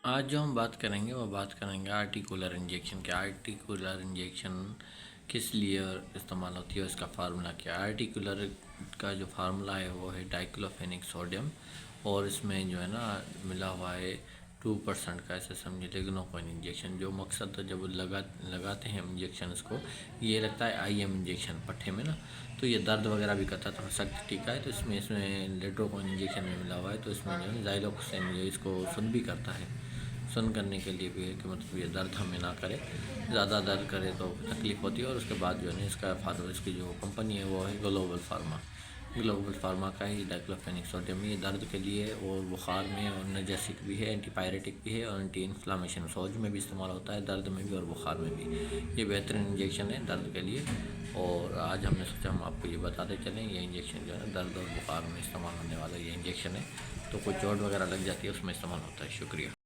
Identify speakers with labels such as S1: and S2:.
S1: आज जो हम बात करेंगे वो बात करेंगे आर्टिकुलर इंजेक्शन के। आर्टिकुलर इंजेक्शन किस लिए इस्तेमाल होती है, उसका फार्मूला क्या है। आर्टिकुलर का जो फार्मूला है वो है डाइक्लोफेनिक सोडियम, और इसमें जो है ना मिला हुआ है 2% का, ऐसे समझे लिग्नोफेन इंजेक्शन। जो मकसद तो जब लगाते हैं इंजेक्शन को, ये लगता है IM इंजेक्शन पट्टे में ना, तो ये दर्द वगैरह भी करता है, थोड़ा सख्त टीका है। तो इसमें लेट्रोकोन इंजेक्शन में मिला हुआ है, तो इसमें जो है जाइलोक्सिन जो इसको सुन भी करता है, सुन करने के लिए भी है कि मतलब ये दर्द हमें ना करे, ज़्यादा दर्द करे तो तकलीफ़ होती है। और उसके बाद जो है इसका फार्मा, इसकी जो कंपनी है वो है ग्लोबल फार्मा। ग्लोबल फार्मा का ही डाइक्लोफेनिक सोडियम, ये दर्द के लिए और बुखार में और एनाल्जेसिक भी है, एंटीपायरेटिक भी है और एंटी इन्फ्लामेशन, सोज में भी इस्तेमाल होता है, दर्द में भी और बुखार में भी। ये बेहतरीन इंजेक्शन है दर्द के लिए, और आज हमने सोचा हम आपको ये बताते चलें। ये इंजेक्शन जो है दर्द और बुखार में इस्तेमाल होने वाला ये इंजेक्शन है, तो कोई चोट वगैरह लग जाती है उसमें इस्तेमाल होता है। शुक्रिया।